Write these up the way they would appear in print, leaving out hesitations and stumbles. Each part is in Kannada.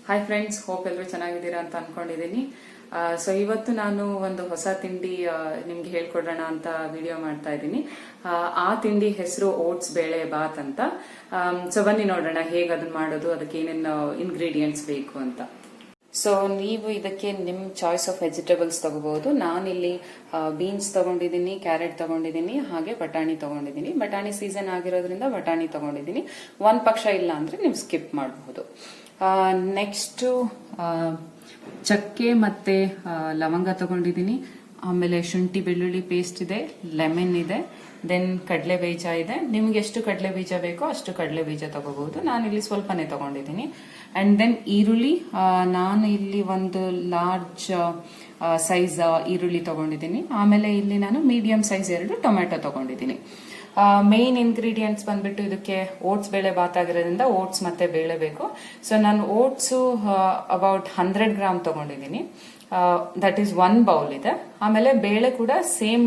ಹಾಯ್ ಫ್ರೆಂಡ್ಸ್, ಹೋಪ್ ಎಲ್ಲರೂ ಚೆನ್ನಾಗಿದ್ದೀರಾ ಅಂತ ಅನ್ಕೊಂಡಿದ್ದೀನಿ. ಸೊ ಇವತ್ತು ನಾನು ಒಂದು ಹೊಸ ತಿಂಡಿ ನಿಮ್ಗೆ ಹೇಳ್ಕೊಡೋಣ ಅಂತ ವಿಡಿಯೋ ಮಾಡ್ತಾ ಇದ್ದೀನಿ. ಆ ತಿಂಡಿ ಹೆಸರು ಓಟ್ಸ್ ಬೇಳೆ ಬಾತ್ ಅಂತ. ಸೊ ಬನ್ನಿ ನೋಡೋಣ ಹೇಗೆ ಅದನ್ನ ಮಾಡೋದು, ಅದಕ್ಕೆ ಏನೇನು ಇಂಗ್ರೀಡಿಯೆಂಟ್ಸ್ ಬೇಕು ಅಂತ. ಸೊ ನೀವು ಇದಕ್ಕೆ ನಿಮ್ಮ ಚಾಯ್ಸ್ ಆಫ್ ವೆಜಿಟೇಬಲ್ಸ್ ತಗೋಬಹುದು. ನಾನಿಲ್ಲಿ ಬೀನ್ಸ್ ತಗೊಂಡಿದ್ದೀನಿ, ಕ್ಯಾರೆಟ್ ತಗೊಂಡಿದ್ದೀನಿ, ಹಾಗೆ ಬಟಾಣಿ ತಗೊಂಡಿದ್ದೀನಿ. ಬಟಾಣಿ ಸೀಸನ್ ಆಗಿರೋದ್ರಿಂದ ಬಟಾಣಿ ತಗೊಂಡಿದ್ದೀನಿ. ಒಂದ್ ಪಕ್ಷ ಇಲ್ಲ ಅಂದ್ರೆ ನೀವು ಸ್ಕಿಪ್ ಮಾಡಬಹುದು. ನೆಕ್ಸ್ಟ್ ಚಕ್ಕೆ ಮತ್ತೆ ಲವಂಗ ತಗೊಂಡಿದ್ದೀನಿ. ಆಮೇಲೆ ಶುಂಠಿ ಬೆಳ್ಳುಳ್ಳಿ ಪೇಸ್ಟ್ ಇದೆ, ಲೆಮನ್ ಇದೆ, ದೆನ್ ಕಡಲೆ ಬೀಜ ಇದೆ. ನಿಮ್ಗೆ ಎಷ್ಟು ಕಡಲೆ ಬೀಜ ಬೇಕೋ ಅಷ್ಟು ಕಡಲೆ ಬೀಜ ತಗೋಬಹುದು. ನಾನು ಇಲ್ಲಿ ಸ್ವಲ್ಪನೇ ತಗೊಂಡಿದ್ದೀನಿ. ಅಂಡ್ ದೆನ್ ಈರುಳ್ಳಿ, ನಾನು ಇಲ್ಲಿ ಒಂದು ಲಾರ್ಜ್ ಸೈಜ್ ಈರುಳ್ಳಿ ತಗೊಂಡಿದ್ದೀನಿ. ಆಮೇಲೆ ಇಲ್ಲಿ ನಾನು ಮೀಡಿಯಂ ಸೈಜ್ 2 ಟೊಮೆಟೊ ತಗೊಂಡಿದ್ದೀನಿ. ಮೇನ್ ಇಂಗ್ರೀಡಿಯೆಂಟ್ಸ್ ಬಂದ್ಬಿಟ್ಟು ಇದಕ್ಕೆ ಓಟ್ಸ್ ಬೇಳೆ ಬಾತ್ ಆಗಿರೋದ್ರಿಂದ ಓಟ್ಸ್ ಮತ್ತೆ ಬೇಳೆ ಬೇಕು. ಸೊ ನಾನು ಓಟ್ಸು ಅಬೌಟ್ 100 ಗ್ರಾಮ್ ತಗೊಂಡಿದ್ದೀನಿ. ದಟ್ ಈಸ್ 1 ಬೌಲ್ ಇದೆ. ಆಮೇಲೆ ಬೇಳೆ ಕೂಡ ಸೇಮ್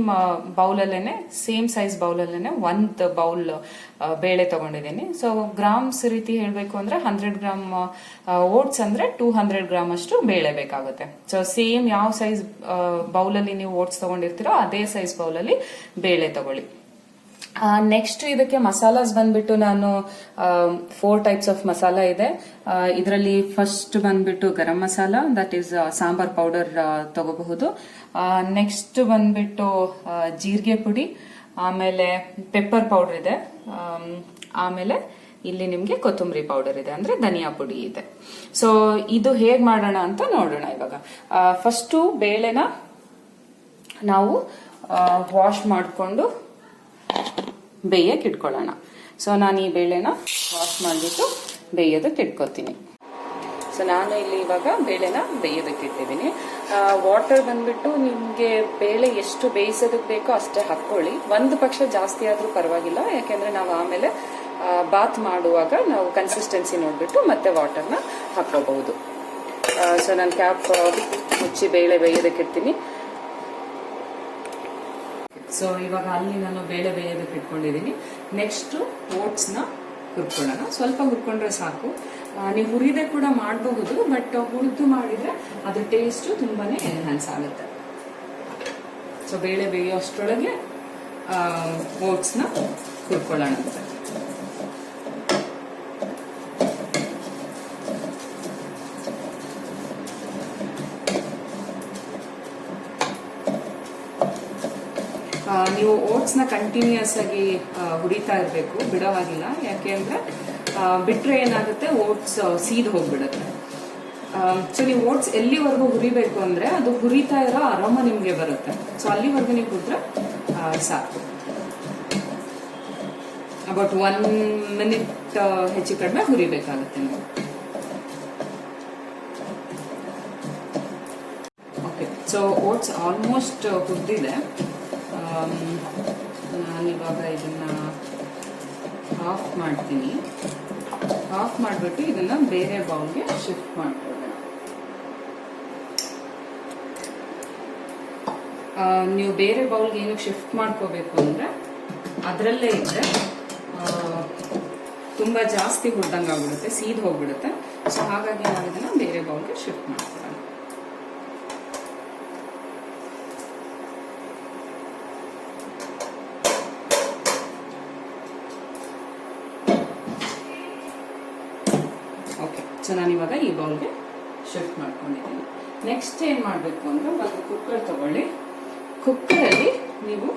ಬೌಲಲ್ಲೇನೆ, ಸೇಮ್ ಸೈಜ್ ಬೌಲಲ್ಲೇನೆ 1 ಬೌಲ್ ಬೇಳೆ ತಗೊಂಡಿದ್ದೀನಿ. ಸೊ ಗ್ರಾಮ್ಸ್ ರೀತಿ ಹೇಳ್ಬೇಕು ಅಂದ್ರೆ 100 ಗ್ರಾಮ್ ಓಟ್ಸ್ ಅಂದ್ರೆ 200 ಗ್ರಾಮ್ ಅಷ್ಟು ಬೇಳೆ ಬೇಕಾಗುತ್ತೆ. ಸೊ ಸೇಮ್ ಯಾವ ಸೈಜ್ ಬೌಲಲ್ಲಿ ನೀವು ಓಟ್ಸ್ ತಗೊಂಡಿರ್ತೀರೋ ಅದೇ ಸೈಜ್ ಬೌಲಲ್ಲಿ ಬೇಳೆ ತಗೊಳ್ಳಿ. ನೆಕ್ಸ್ಟ್ ಇದಕ್ಕೆ ಮಸಾಲಾಸ್ ಬಂದ್ಬಿಟ್ಟು ನಾನು 4 ಟೈಪ್ಸ್ ಆಫ್ ಮಸಾಲ ಇದೆ. ಇದರಲ್ಲಿ ಫಸ್ಟ್ ಬಂದ್ಬಿಟ್ಟು garam masala, that is sambar powder ತಗೋಬಹುದು. ನೆಕ್ಸ್ಟ್ ಬಂದ್ಬಿಟ್ಟು ಜೀರಿಗೆ ಪುಡಿ, ಆಮೇಲೆ ಪೆಪ್ಪರ್ ಪೌಡರ್ ಇದೆ, ಆಮೇಲೆ ಇಲ್ಲಿ ನಿಮ್ಗೆ ಕೊತ್ತಂಬರಿ ಪೌಡರ್ ಇದೆ, ಅಂದ್ರೆ ಧನಿಯಾ ಪುಡಿ ಇದೆ. ಸೊ ಇದು ಹೇಗ್ ಮಾಡೋಣ ಅಂತ ನೋಡೋಣ ಇವಾಗ. ಫಸ್ಟು ಬೇಳೆನ ನಾವು ವಾಶ್ ಮಾಡಿಕೊಂಡು ಬೇಯಕ್ಕೆ ಇಟ್ಕೊಳ್ಳೋಣ. ಸೊ ನಾನು ಈ ಬೇಳೆನ ವಾಶ್ ಮಾಡಿಬಿಟ್ಟು ಬೇಯೋದಕ್ಕೆ ಇಟ್ಕೊತೀನಿ. ಸೊ ನಾನು ಇಲ್ಲಿ ಇವಾಗ ಬೇಳೆನ ಬೇಯೋದಕ್ಕೆ ಇಟ್ಟಿದ್ದೀನಿ. ವಾಟರ್ ಬಂದ್ಬಿಟ್ಟು ನಿಮಗೆ ಬೇಳೆ ಎಷ್ಟು ಬೇಯಿಸೋದಕ್ಕೆ ಬೇಕೋ ಅಷ್ಟೇ ಹಾಕೊಳ್ಳಿ. ಒಂದು ಪಕ್ಷ ಜಾಸ್ತಿ ಆದ್ರೂ ಪರವಾಗಿಲ್ಲ, ಯಾಕೆಂದ್ರೆ ನಾವು ಆಮೇಲೆ ಬಾತ್ ಮಾಡುವಾಗ ನಾವು ಕನ್ಸಿಸ್ಟೆನ್ಸಿ ನೋಡ್ಬಿಟ್ಟು ಮತ್ತೆ ವಾಟರ್ನ ಹಾಕೋಬಹುದು. ಸೊ ನಾನು ಕ್ಯಾಪ್ ಮುಚ್ಚಿ ಬೇಳೆ ಬೇಯೋದಕ್ಕೆ ಇಡ್ತೀನಿ. ಸೊ ಇವಾಗ ಅಲ್ಲಿ ನಾನು ಬೇಳೆ ಬೇಯೋದಕ್ಕೆ ಇಟ್ಕೊಂಡಿದ್ದೀನಿ. ನೆಕ್ಸ್ಟ್ ಓಟ್ಸ್ನ ಹುರ್ಕೊಳ್ಳೋಣ. ಸ್ವಲ್ಪ ಹುರ್ಕೊಂಡ್ರೆ ಸಾಕು. ನೀವು ಹುರಿದೆ ಕೂಡ ಮಾಡಬಹುದು, ಬಟ್ ಹುರಿದು ಮಾಡಿದ್ರೆ ಅದ್ರ ಟೇಸ್ಟ್ ತುಂಬಾನೇ ಎನ್ಹಾನ್ಸ್ ಆಗುತ್ತೆ. ಸೊ ಬೇಳೆ ಬೇಯೋ ಅಷ್ಟರೊಳಗೆ ಓಟ್ಸ್ನ ಹುರ್ಕೊಳ್ಳೋಣ ಅಂತ. ನೀವು ಓಟ್ಸ್ ನ ಕಂಟಿನ್ಯೂಸ್ ಆಗಿ ಹುರಿತಾ ಇರಬೇಕು, ಬಿಡೋವಾಗಿಲ್ಲ. ಯಾಕೆ ಅಂದ್ರೆ ಬಿಟ್ರೆ ಏನಾಗುತ್ತೆ, ಓಟ್ಸ್ ಸೀದ್ ಹೋಗ್ಬಿಡುತ್ತೆ. ಸೊ ನೀವು ಓಟ್ಸ್ ಎಲ್ಲಿವರೆಗೂ ಹುರಿಬೇಕು ಅಂದ್ರೆ ಅದು ಹುರಿತಾ ಇರೋ ಅರೋಮ ನಿಮ್ಗೆ ಬರುತ್ತೆ. ಸೊ ಅಲ್ಲಿವರೆಗೂ ನೀವು ಹುರಿದ್ರೆ ಸಾಕು. ಅಬೌಟ್ 1 ಮಿನಿಟ್ ಹೆಚ್ಚು ಕಡಿಮೆ ಹುರಿಬೇಕಾಗುತ್ತೆ ನೀವು. ಓಕೆ, ಸೊ ಓಟ್ಸ್ ಆಲ್ಮೋಸ್ಟ್ ಹುರಿದಿದೆ. ನಾನಿವಾಗ ಇದನ್ನ ಆಫ್ ಮಾಡ್ತೀನಿ. ಆಫ್ ಮಾಡಿಬಿಟ್ಟು ಇದನ್ನ ಬೇರೆ ಬೌಲ್ಗೆ ಶಿಫ್ಟ್ ಮಾಡ್ಕೊಳ್ಳೋಣ. ನೀವು ಬೇರೆ ಬೌಲ್ಗೆ ಏನಕ್ಕೆ ಶಿಫ್ಟ್ ಮಾಡ್ಕೋಬೇಕು ಅಂದ್ರೆ ಅದರಲ್ಲೇ ಇದ್ರೆ ತುಂಬಾ ಜಾಸ್ತಿ ಹುರಿದಂಗೆ ಆಗ್ಬಿಡುತ್ತೆ, ಸೀದ್ ಹೋಗ್ಬಿಡುತ್ತೆ. ಸೊ ಹಾಗಾಗಿ ನಾವು ಇದನ್ನ ಬೇರೆ ಬೌಲ್ಗೆ ಶಿಫ್ಟ್ ಮಾಡ್ಕೊಳ್ಳೋಣ. ಓಕೆ, ಸೊ ನಾನಿವಾಗ ಈ ಬೌಲ್ಗೆ ಶಿಫ್ಟ್ ಮಾಡ್ಕೊಂಡಿದ್ದೀನಿ. ನೆಕ್ಸ್ಟ್ ಏನ್ ಮಾಡಬೇಕು ಅಂದ್ರೆ ಒಂದು ಕುಕ್ಕರ್ ತಗೊಳ್ಳಿ. ಕುಕ್ಕರಲ್ಲಿ ನೀವು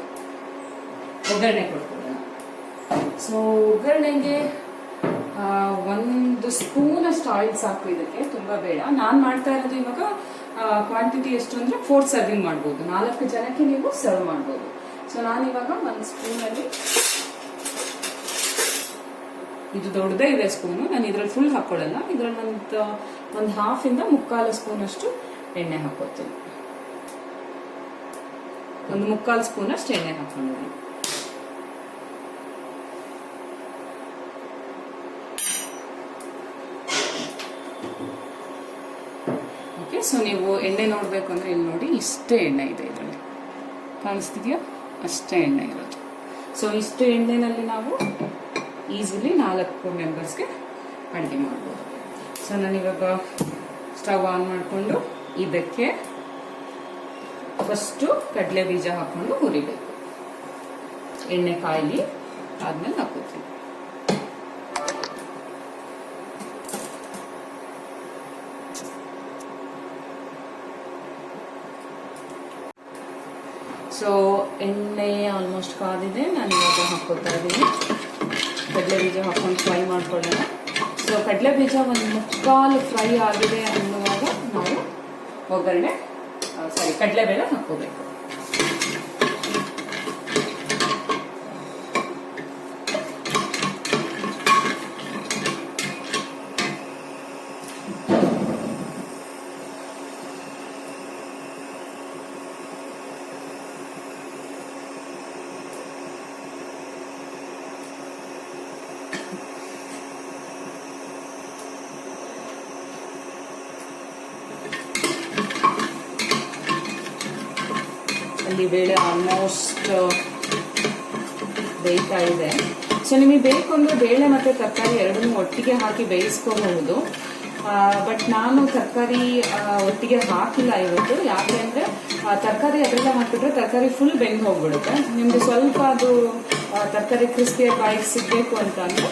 ಒಗ್ಗರಣೆ ಕೊಟ್ಕೊಳ್ಳೋಣ. ಸೊ ಒಗ್ಗರಣೆಗೆ 1 ಸ್ಪೂನ್ ಅಷ್ಟು ಆಯಿಲ್ ಸಾಕು. ಇದಕ್ಕೆ ತುಂಬಾ ಬೇಡ. ನಾನು ಮಾಡ್ತಾ ಇರೋದು ಇವಾಗ ಕ್ವಾಂಟಿಟಿ ಎಷ್ಟು ಅಂದ್ರೆ 4 ಸರ್ವಿಂಗ್ ಮಾಡ್ಬೋದು. 4 ಜನಕ್ಕೆ ನೀವು ಸರ್ವ್ ಮಾಡ್ಬೋದು. ಸೊ ನಾನಿವಾಗ 1 ಸ್ಪೂನಲ್ಲಿ, ಇದು ದೊಡ್ಡದೇ ಇದೆ ಸ್ಪೂನು, ನಾನು ಇದ್ರಲ್ಲಿ ಫುಲ್ ಹಾಕೊಳ್ಳಲ್ಲ. ಇದ್ರಲ್ಲಿ ಒಂದು ಹಾಫ್ ಇಂದ 1/4 ಸ್ಪೂನ್ ಅಷ್ಟು ಎಣ್ಣೆ ಹಾಕೋತೀನಿ. 1/4 ಸ್ಪೂನ್ ಅಷ್ಟು ಎಣ್ಣೆ ಹಾಕೊಂಡಿದ್ದೀನಿ. ಓಕೆ, ಸೊ ನೀವು ಎಣ್ಣೆ ನೋಡ್ಬೇಕು ಅಂದ್ರೆ ಇಲ್ಲಿ ನೋಡಿ, ಇಷ್ಟೇ ಎಣ್ಣೆ ಇದೆ ಇದರಲ್ಲಿ, ಕಾಣಿಸ್ತಿದ್ಯಾ? ಅಷ್ಟೇ ಎಣ್ಣೆ ಇರೋದು. ಸೊ ಇಷ್ಟು ಎಣ್ಣೆನಲ್ಲಿ ನಾವು ಈಸಿಲಿ 4 ಮೆಂಬರ್ಸ್ಗೆ ಅಡುಗೆ ಮಾಡ್ಬೋದು. ಸೊ ನಾನಿವಾಗ ಸ್ಟವ್ ಆನ್ ಮಾಡಿಕೊಂಡು ಇದಕ್ಕೆ ಫಸ್ಟು ಕಡಲೆ ಬೀಜ ಹಾಕೊಂಡು ಹುರಿಬೇಕು. ಎಣ್ಣೆ ಕಾಯಿಲಿ ಆದ್ಮೇಲೆ ಹಾಕೋತೀನಿ. ಸೊ ಎಣ್ಣೆ ಆಲ್ಮೋಸ್ಟ್ ಕಾದಿದೆ. ನಾನು ಇವಾಗ ಹಾಕೋತಾ ಇದ್ದೀನಿ. ಕಡಲೆ ಬೀಜ ಹಾಕೊಂಡು ಫ್ರೈ ಮಾಡ್ಕೊಳ್ಳೋಣ. ಸೊ ಕಡಲೆ ಬೀಜ ಒಂದು ಮುಕ್ಕಾಲು ಫ್ರೈ ಆಗಿದೆ ಅನ್ನುವಾಗ ನಾವು ಒಗ್ಗರಣೆ ಕಡಲೆಬೇಳೆ ಹಾಕೋಬೇಕು. ಅಲ್ಲಿ ಬೇಳೆ ಆಲ್ಮೋಸ್ಟ್ ಬೇಯ್ತಾ ಇದೆ. ಸೊ ನಿಮಗೆ ಬೇಕು ಅಂದ್ರೆ ಬೇಳೆ ಮತ್ತು ತರಕಾರಿ ಎರಡನ್ನೂ ಒಟ್ಟಿಗೆ ಹಾಕಿ ಬೇಯಿಸ್ಕೋಬಹುದು. ಬಟ್ ನಾನು ತರಕಾರಿ ಒಟ್ಟಿಗೆ ಹಾಕಿಲ್ಲ ಇವತ್ತು. ಯಾಕೆ ಅಂದರೆ ತರಕಾರಿ ಅದೆಲ್ಲ ಹಾಕಿದ್ರೆ ತರಕಾರಿ ಫುಲ್ ಬೆಂದು ಹೋಗ್ಬಿಡುತ್ತೆ. ನಿಮಗೆ ಸ್ವಲ್ಪ ಅದು ತರಕಾರಿ ಕ್ರಿಸ್ಪಿಯಾಗಿ ಬಾಯಿಗೆ ಸಿಗಬೇಕು ಅಂತ ಅಂದರೆ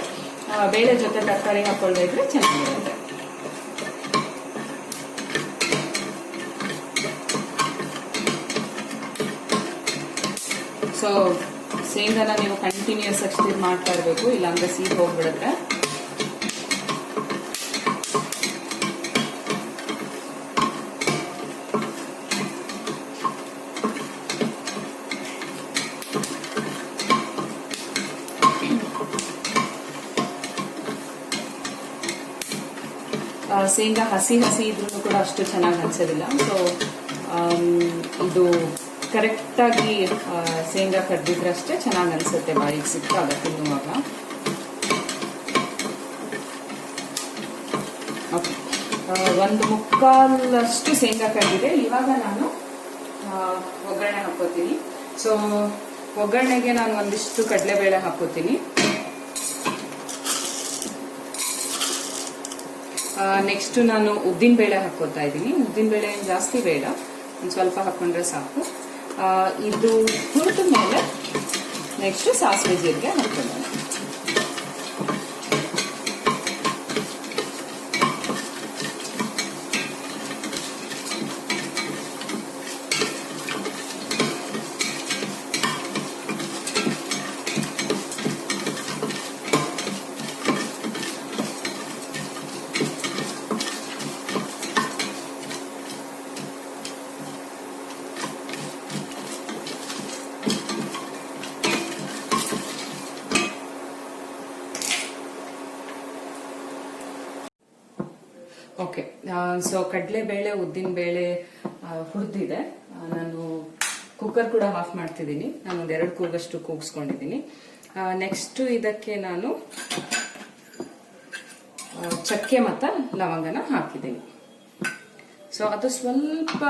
ಬೇಳೆ ಜೊತೆ ತರಕಾರಿ ಹಾಕೊಳ್ಳದೇ ಇದ್ರೆ ಚೆನ್ನಾಗಿರುತ್ತೆ. ಸೊ ಶೇಂಗಾನ ನೀವು ಕಂಟಿನ್ಯೂಸ್ ಆಗಿ ಸ್ಟಿರ್ ಮಾಡ್ತಾ ಇರಬೇಕು, ಇಲ್ಲಾಂದ್ರೆ ಸೀದ್ ಹೋಗ್ಬಿಡುತ್ತೆ. ಶೇಂಗಾ ಹಸಿ ಇದ್ರೂ ಕೂಡ ಅಷ್ಟು ಚೆನ್ನಾಗಿ ಅನ್ಸೋದಿಲ್ಲ. ಸೊ ಇದು ಕರೆಕ್ಟಾಗಿ ಶೇಂಗಾ ಕಡ್ದಿದ್ರೆ ಅಷ್ಟೇ ಚೆನ್ನಾಗಿ ಅನ್ಸುತ್ತೆ, ಬಾಯಿಗೆ ಸಿಕ್ಕಾಗ ತಿನ್ನುವಾಗ. ಓಕೆ, ಒಂದು ಮುಕ್ಕಾಲಷ್ಟು ಶೇಂಗಾ ಕಡ್ದಿದೆ. ಇವಾಗ ನಾನು ಒಗ್ಗರಣೆ ಹಾಕೋತೀನಿ. ಸೊ ಒಗ್ಗರಣೆಗೆ ನಾನು ಒಂದಿಷ್ಟು ಕಡಲೆಬೇಳೆ ಹಾಕೋತೀನಿ. ನೆಕ್ಸ್ಟ್ ನಾನು ಉದ್ದಿನ ಬೇಳೆ ಹಾಕೋತಾ ಇದ್ದೀನಿ. ಉದ್ದಿನ ಬೇಳೆ ಏನು ಜಾಸ್ತಿ ಬೇಡ, ಒಂದು ಸ್ವಲ್ಪ ಹಾಕೊಂಡ್ರೆ ಸಾಕು. ಇದು ಹುರಿದ ಮೇಲೆ ನೆಕ್ಸ್ಟ್ ಸಾಸಿವೆ ಜೀರಿಗೆ ಹಾಕೊಳ್ಳೋಣ. ಓಕೆ, ಸೊ ಕಡಲೆಬೇಳೆ ಉದ್ದಿನಬೇಳೆ ಹುರಿದಿದೆ. ನಾನು ಕುಕ್ಕರ್ ಕೂಡ ಆಫ್ ಮಾಡ್ತಿದ್ದೀನಿ. ನಾನು ಒಂದು 2 ಕೂಗಷ್ಟು ಕೂಗಿಸ್ಕೊಂಡಿದ್ದೀನಿ. ನೆಕ್ಸ್ಟ್ ಇದಕ್ಕೆ ನಾನು ಚಕ್ಕೆ ಮತ್ತು ಲವಂಗನ ಹಾಕಿದ್ದೀನಿ. ಸೊ ಅದು ಸ್ವಲ್ಪ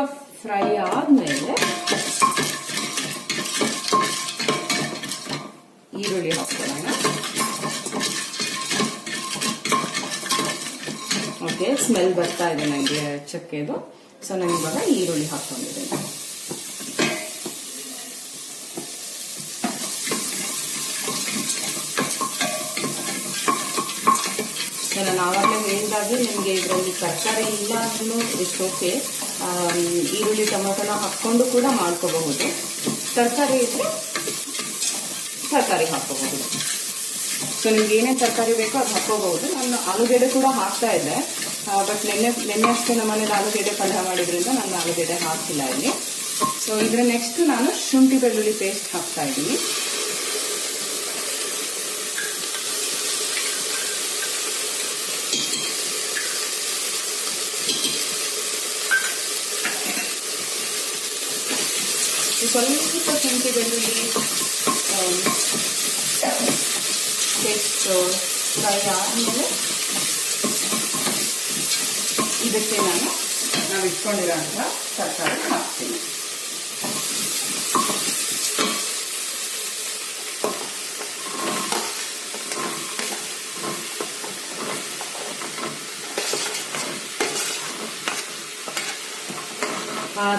ಫ್ರೈ ಆದ್ಮೇಲೆ ಈರುಳ್ಳಿ ಹಾಕೊಳ್ಳೋಣ. ಓಕೆ, ಸ್ಮೆಲ್ ಬರ್ತಾ ಇದೆ ನನಗೆ ಚಕ್ಕೆದು. ಸೊ ನಾನು ಇವಾಗ ಈರುಳ್ಳಿ ಹಾಕೊಂಡಿದ್ದೇನೆ. ಸೊ ನಾನು ಆವಾಗಲೇ ಹೇಳಿದಾಗೆ ನಿಮಗೆ ಇದರಲ್ಲಿ ತರಕಾರಿ ಇಲ್ಲ ಅಂದ್ರೂ ಇಷ್ಟು ಓಕೆ. ಈರುಳ್ಳಿ ಟೊಮೆಟೊನ ಹಾಕ್ಕೊಂಡು ಕೂಡ ಮಾಡ್ಕೋಬಹುದು. ತರಕಾರಿ ಇದ್ರೆ ತರಕಾರಿ ಹಾಕೋಬಹುದು. ಸೊ ನಿಮ್ಗೆ ಏನೇನು ತರಕಾರಿ ಬೇಕೋ ಅದು ಹಾಕೋಬಹುದು. ನಾನು ಆಲೂಗೆಡ್ಡೆ ಕೂಡ ಹಾಕ್ತಾ ಇದ್ದೆ, ಬಟ್ ನೆನ್ನೆ ಅಷ್ಟೇ ನಮ್ಮ ಮನೇಲಿ ಆಲೂಗೆಡ್ಡೆ ಪಲ್ಯ ಮಾಡಿದ್ರಿಂದ ನಾನು ಆಲೂಗೆಡ್ಡೆ ಹಾಕಿಲ್ಲ ಇಲ್ಲಿ. ಸೊ ಇದ್ರ ನೆಕ್ಸ್ಟ್ ನಾನು ಶುಂಠಿ ಬೆಳ್ಳುಳ್ಳಿ ಪೇಸ್ಟ್ ಹಾಕ್ತಾ ಇದ್ದೀನಿ. ಸ್ವಲ್ಪ ಶುಂಠಿ ಬೆಳ್ಳುಳ್ಳಿ ಪೇಸ್ಟ್ ಫ್ರೈ ಆದಮೇಲೆ ಇದಕ್ಕೆ ನಾವು ಇಟ್ಕೊಂಡಿರೋಂಥ ತರಕಾರಿ ಹಾಕ್ತೀನಿ.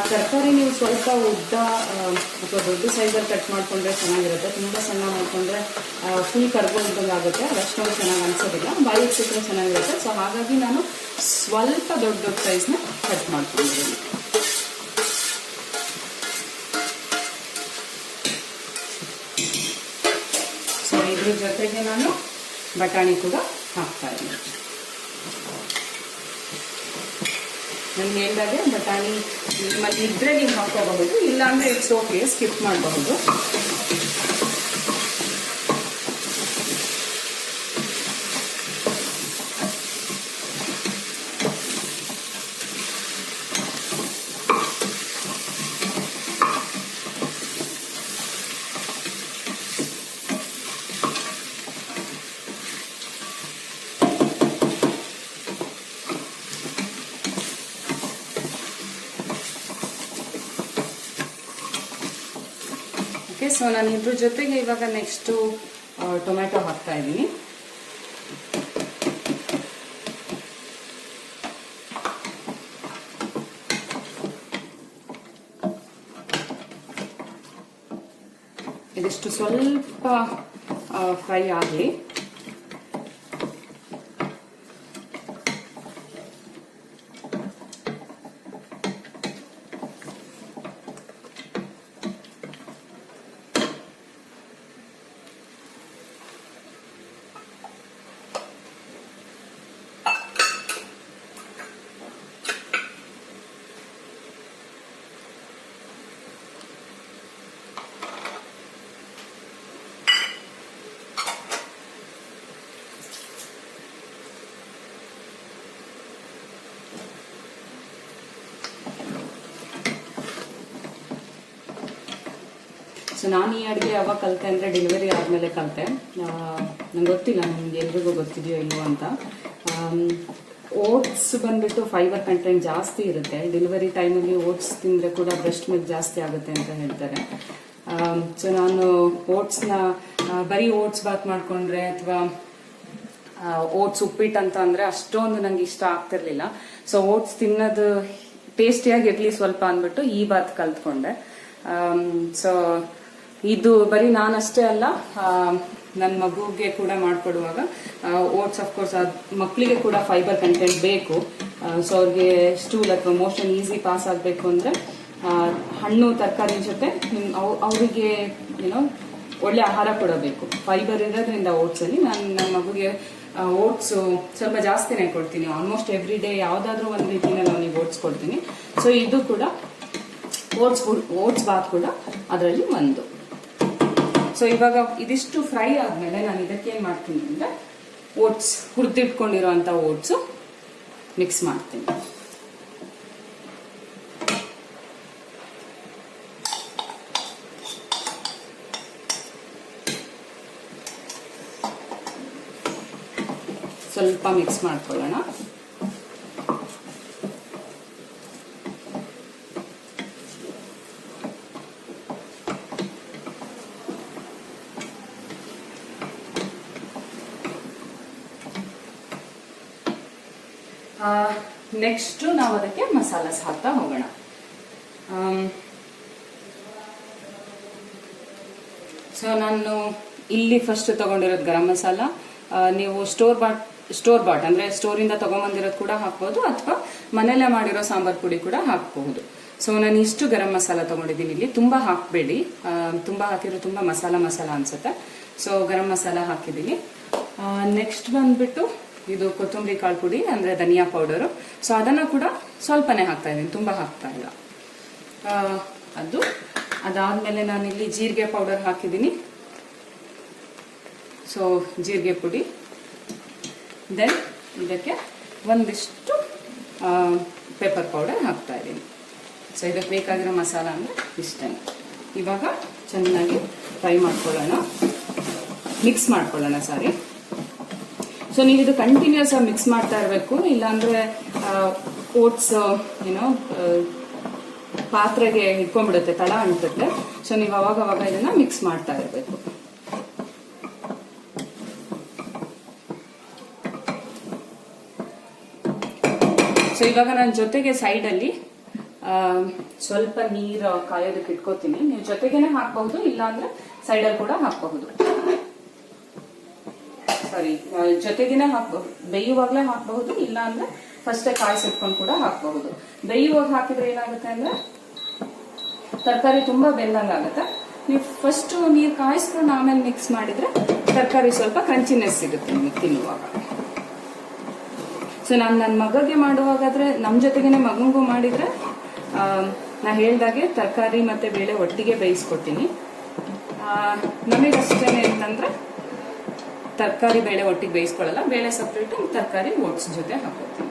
ತರಕಾರಿ ನೀವು ಸ್ವಲ್ಪ ಉದ್ದ ಅಥವಾ ದೊಡ್ಡ ಸೈಜಲ್ಲಿ ಕಟ್ ಮಾಡ್ಕೊಂಡ್ರೆ ಚೆನ್ನಾಗಿರುತ್ತೆ. ತುಂಬ ಸಣ್ಣ ಮಾಡ್ಕೊಂಡ್ರೆ ಫುಲ್ ಕರ್ಗೊಂಡಂಗೆ ಆಗುತ್ತೆ, ಅದಷ್ಟೊಂದು ಚೆನ್ನಾಗಿ ಅನ್ಸೋದಿಲ್ಲ, ಬಾಯಿ ಸಿಕ್ಕರೆ ಚೆನ್ನಾಗಿರುತ್ತೆ. ಸೊ ಹಾಗಾಗಿ ನಾನು ಸ್ವಲ್ಪ ದೊಡ್ಡ ದೊಡ್ಡ ಸೈಜ್ನ ಕಟ್ ಮಾಡ್ಕೊಂಡಿದ್ದೀನಿ. ಸೊ ಇದ್ರ ಜೊತೆಗೆ ನಾನು ಬಟಾಣಿ ಕೂಡ ಹಾಕ್ತಾ ಇದ್ದೀನಿ. ನಾನು ಹೇಳಿದಾಗೆ ಬಟಾಣಿ ನಿಮ್ಮಲ್ಲಿ ಇದ್ರೆ ನೀವು ಹಾಕೋಬಹುದು, ಇಲ್ಲಾಂದ್ರೆ ಇಟ್ಸ್ ಓಕೆ, ಸ್ಕಿಪ್ ಮಾಡಬಹುದು. ಸೊ ನಾನು ಇದ್ರ ಜೊತೆಗೆ ಇವಾಗ ನೆಕ್ಸ್ಟು ಟೊಮೆಟೊ ಹಾಕ್ತಾ ಇದ್ದೀನಿ. ಇದಿಷ್ಟು ಸ್ವಲ್ಪ ಫ್ರೈ ಆಗಲಿ. ಸೊ ನಾನು ಈ ಅಡುಗೆ ಯಾವಾಗ ಕಲಿತೆ ಅಂದರೆ ಡೆಲಿವರಿ ಆದಮೇಲೆ ಕಲಿತೆ. ನಂಗೆ ಗೊತ್ತಿಲ್ಲ ನಿಮ್ಗೆ ಎಲ್ರಿಗೂ ಗೊತ್ತಿದೆಯೋ ಇಲ್ವೋ ಅಂತ. ಓಟ್ಸ್ ಬಂದ್ಬಿಟ್ಟು ಫೈಬರ್ ಕಂಟೆಂಟ್ ಜಾಸ್ತಿ ಇರುತ್ತೆ. ಡೆಲಿವರಿ ಟೈಮಲ್ಲಿ ಓಟ್ಸ್ ತಿಂದರೆ ಕೂಡ ಬ್ರೆಸ್ಟ್ ಮಿಲ್ಕ್ ಜಾಸ್ತಿ ಆಗುತ್ತೆ ಅಂತ ಹೇಳ್ತಾರೆ. ಸೊ ನಾನು ಓಟ್ಸ್ನ ಬರೀ ಓಟ್ಸ್ ಬಾತ್ ಮಾಡಿಕೊಂಡ್ರೆ ಅಥವಾ ಓಟ್ಸ್ ಉಪ್ಪಿಟ್ಟು ಅಂತ ಅಂದರೆ ಅಷ್ಟೊಂದು ನಂಗೆ ಇಷ್ಟ ಆಗ್ತಿರ್ಲಿಲ್ಲ. ಸೊ ಓಟ್ಸ್ ತಿನ್ನೋದು ಟೇಸ್ಟಿಯಾಗಿರಲಿ ಸ್ವಲ್ಪ ಅಂದ್ಬಿಟ್ಟು ಈ ಬಾತ್ ಕಲ್ತ್ಕೊಂಡೆ. ಸೊ ಇದು ಬರೀ ನಾನಷ್ಟೇ ಅಲ್ಲ, ನನ್ನ ಮಗುಗೆ ಕೂಡ ಮಾಡ್ಕೊಡುವಾಗ ಓಟ್ಸ್ ಅಫ್ಕೋರ್ಸ್ ಮಕ್ಕಳಿಗೆ ಕೂಡ ಫೈಬರ್ ಕಂಟೆಂಟ್ ಬೇಕು. ಸೊ ಅವ್ರಿಗೆ ಸ್ಟೂಲ್ ಅಥವಾ ಮೋಷನ್ ಈಸಿ ಪಾಸ್ ಆಗಬೇಕು ಅಂದರೆ ಹಣ್ಣು ತರಕಾರಿ ಜೊತೆ ಅವರಿಗೆ ಏನೋ ಒಳ್ಳೆ ಆಹಾರ ಕೊಡಬೇಕು. ಫೈಬರ್ ಇರೋದ್ರಿಂದ ಓಟ್ಸಲ್ಲಿ ನಾನು ನನ್ನ ಮಗುಗೆ ಓಟ್ಸು ಸ್ವಲ್ಪ ಜಾಸ್ತಿನೇ ಕೊಡ್ತೀನಿ. ಆಲ್ಮೋಸ್ಟ್ ಎವ್ರಿ ಡೇ ಯಾವುದಾದ್ರೂ ಒಂದು ರೀತಿಯಲ್ಲಿ ಅವನಿಗೆ ಓಟ್ಸ್ ಕೊಡ್ತೀನಿ. ಸೊ ಇದು ಕೂಡ ಓಟ್ಸ್ ಬಾತ್ ಕೂಡ ಅದರಲ್ಲಿ ಒಂದು. ಸೊ ಇವಾಗ ಇದಿಷ್ಟು ಫ್ರೈ ಆದಮೇಲೆ ನಾನು ಇದಕ್ಕೆ ಏನು ಮಾಡ್ತೀನಿ ಅಂದರೆ ಓಟ್ಸ್ ಹುರಿದಿಟ್ಕೊಂಡಿರೋಂಥ ಓಟ್ಸು ಮಿಕ್ಸ್ ಮಾಡ್ತೀನಿ. ಸ್ವಲ್ಪ ಮಿಕ್ಸ್ ಮಾಡ್ಕೊಳ್ಳೋಣ. ನೆಕ್ಸ್ಟ್ ನಾವು ಅದಕ್ಕೆ ಮಸಾಲಾಸ್ ಹಾಕ್ತಾ ಹೋಗೋಣ. ಸೊ ನಾನು ಇಲ್ಲಿ ಫಸ್ಟ್ ತಗೊಂಡಿರೋದು ಗರಂ ಮಸಾಲ. ನೀವು ಸ್ಟೋರ್ ಬಾಟ್ ಅಂದ್ರೆ ಸ್ಟೋರಿಂದ ತಗೊಂಡ್ಬಂದಿರೋದು ಕೂಡ ಹಾಕ್ಬೋದು, ಅಥವಾ ಮನೆಯಲ್ಲೇ ಮಾಡಿರೋ ಸಾಂಬಾರ್ ಪುಡಿ ಕೂಡ ಹಾಕ್ಬಹುದು. ಸೊ ನಾನು ಇಷ್ಟು ಗರಂ ಮಸಾಲ ತಗೊಂಡಿದ್ದೀನಿ. ಇಲ್ಲಿ ತುಂಬಾ ಹಾಕಬೇಡಿ, ತುಂಬಾ ಹಾಕಿದ್ರೆ ತುಂಬಾ ಮಸಾಲ ಅನ್ಸುತ್ತೆ. ಸೊ ಗರಂ ಮಸಾಲ ಹಾಕಿದ್ದೀನಿ. ನೆಕ್ಸ್ಟ್ ಬಂದ್ಬಿಟ್ಟು ಇದು ಕೊತ್ತಂಬರಿ ಕಾಳು ಪುಡಿ ಅಂದ್ರೆ ಧನಿಯಾ ಪೌಡರು. ಸೊ ಅದನ್ನು ಕೂಡ ಸ್ವಲ್ಪನೇ ಹಾಕ್ತಾ ಇದ್ದೀನಿ, ತುಂಬಾ ಹಾಕ್ತಾ ಇಲ್ಲ. ಅದಾದ್ಮೇಲೆ ನಾನಿಲ್ಲಿ ಜೀರಿಗೆ ಪೌಡರ್ ಹಾಕಿದ್ದೀನಿ. ಸೊ ಜೀರಿಗೆ ಪುಡಿ, ದೆನ್ ಇದಕ್ಕೆ ಒಂದಿಷ್ಟು ಪೆಪ್ಪರ್ ಪೌಡರ್ ಹಾಕ್ತಾ ಇದ್ದೀನಿ. ಸೊ ಇದಕ್ಕೆ ಬೇಕಾಗಿರೋ ಮಸಾಲ ಅಂದರೆ ಇಷ್ಟೇ. ಇವಾಗ ಚೆನ್ನಾಗಿ ಫ್ರೈ ಮಾಡ್ಕೊಳ್ಳೋಣ, ಮಿಕ್ಸ್ ಮಾಡ್ಕೊಳ್ಳೋಣ. ಸೊ ನೀವು ಇದು ಕಂಟಿನ್ಯೂಸ್ ಆಗಿ ಮಿಕ್ಸ್ ಮಾಡ್ತಾ ಇರಬೇಕು, ಇಲ್ಲಾಂದ್ರೆ ಓಟ್ಸ್ ಏನೋ ಪಾತ್ರೆಗೆ ಇಟ್ಕೊಂಡ್ಬಿಡುತ್ತೆ, ತಳ ಅಂಟುತ್ತೆ. ಸೊ ನೀವು ಅವಾಗ ಇದನ್ನ ಮಿಕ್ಸ್ ಮಾಡ್ತಾ ಇರಬೇಕು. ಸೊ ಇವಾಗ ನನ್ನ ಜೊತೆಗೆ ಸೈಡಲ್ಲಿ ಸ್ವಲ್ಪ ನೀರು ಕಾಯೋದಕ್ಕೆ ಇಟ್ಕೋತೀನಿ. ನೀವು ಜೊತೆಗೇನೆ ಹಾಕಬಹುದು, ಇಲ್ಲ ಅಂದ್ರೆ ಸೈಡಲ್ಲಿ ಕೂಡ ಹಾಕಬಹುದು. ಸಾರಿ, ಜೊತೆಗೇನೆ ಹಾಕಬಹುದು, ಬೇಯುವಾಗ್ಲೇ ಹಾಕಬಹುದು, ಇಲ್ಲ ಅಂದ್ರೆ ಫಸ್ಟೇ ಕಾಯಿಸಿಟ್ಕೊಂಡು ಕೂಡ ಹಾಕಬಹುದು. ಬೇಯುವಾಗ ಹಾಕಿದ್ರೆ ಏನಾಗುತ್ತೆ ಅಂದ್ರೆ ತರಕಾರಿ ತುಂಬಾ ಬೆಂದಂಗಾಗುತ್ತೆ. ನೀವು ಫಸ್ಟ್ ನೀರು ಕಾಯಿಸ್ಕೊಂಡು ಆಮೇಲೆ ಮಿಕ್ಸ್ ಮಾಡಿದ್ರೆ ತರಕಾರಿ ಸ್ವಲ್ಪ ಕ್ರಂಚಿನೆಸ್ ಸಿಗುತ್ತೆ ನಿಮಗೆ ತಿನ್ನುವಾಗ. ಸೊ ನಾನು ನನ್ನ ಮಗಗೆ ಮಾಡುವಾಗಾದ್ರೆ ನಮ್ಮ ಜೊತೆಗೇನೆ ಮಗನಿಗೂ ಮಾಡಿದ್ರೆ ನಾ ಹೇಳ್ದಾಗೆ ತರಕಾರಿ ಮತ್ತೆ ಬೇಳೆ ಒಟ್ಟಿಗೆ ಬೇಯಿಸ್ಕೊಡ್ತೀನಿ. ನಮಗಷ್ಟೇನೆ ಅಂತಂದ್ರೆ ತರಕಾರಿ ಬೇಳೆ ಒಟ್ಟಿಗೆ ಬೇಯಿಸ್ಕೊಳ್ಳಲ್ಲ, ಬೇಳೆ ಸಪ್ರೇಟ್, ತರಕಾರಿ ಓಟ್ಸ್ ಜೊತೆ ಹಾಕೋತೀನಿ.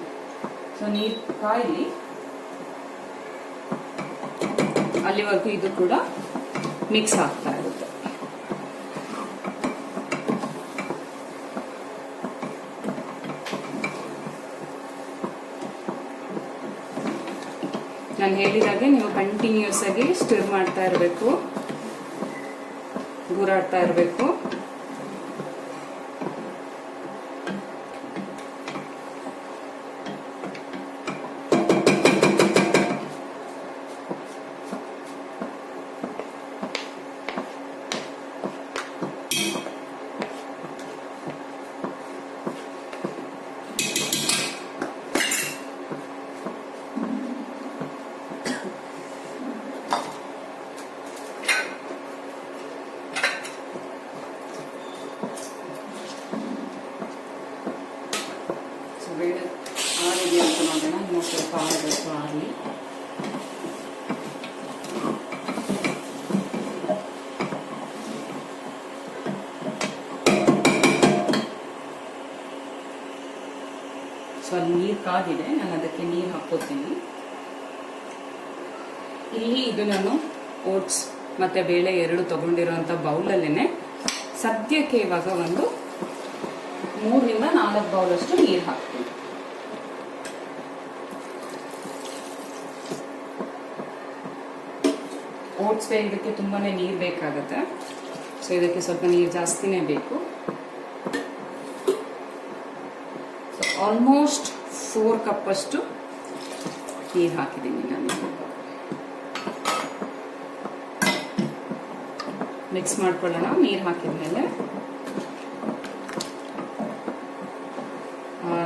ಸೊ ನೀರು ಕಾಯಿಲಿ, ಅಲ್ಲಿವರೆಗೂ ಇದು ಕೂಡ ಮಿಕ್ಸ್ ಆಗ್ತಾ ಇರುತ್ತೆ. ನಾನು ಹೇಳಿದಾಗೆ ನೀವು ಕಂಟಿನ್ಯೂಸ್ ಆಗಿ ಸ್ಟಿರ್ ಮಾಡ್ತಾ ಇರಬೇಕು, ಗೂರಾಡ್ತಾ ಇರಬೇಕು. ಬೇಳೆ ಆರಿದೆ ಅಂತ ನೋಡೋಣ, ಇನ್ನೂ ಸ್ವಲ್ಪ ಆರಬೇಕು, ಆಗಲಿ. ಸೊ ಅಲ್ಲಿ ನೀರು ಕಾದಿದೆ, ನಾನು ಅದಕ್ಕೆ ನೀರು ಹಾಕೋತೀನಿ. ಇಲ್ಲಿ ಇದು ನಾನು ಓಟ್ಸ್ ಮತ್ತೆ ಬೇಳೆ ಎರಡು ತಗೊಂಡಿರೋಂಥ ಬೌಲಲ್ಲೇನೆ ಸದ್ಯಕ್ಕೆ ಇವಾಗ ಒಂದು 3 ರಿಂದ 4 ಬೌಲಷ್ಟು ನೀರು ಹಾಕ್ತೀನಿ. ಓಟ್ಸ್ ಇದಕ್ಕೆ ತುಂಬಾನೇ ನೀರು ಬೇಕಾಗುತ್ತೆ, ಸೊ ಇದಕ್ಕೆ ಸ್ವಲ್ಪ ನೀರು ಜಾಸ್ತಿನೇ ಬೇಕು. ಸೊ ಆಲ್ಮೋಸ್ಟ್ 4 ಕಪ್ ಅಷ್ಟು ನೀರು ಹಾಕಿದ್ದೀನಿ ನಾನು. ಮಿಕ್ಸ್ ಮಾಡ್ಕೊಳ್ಳೋಣ. ನೀರು ಹಾಕಿದ್ಮೇಲೆ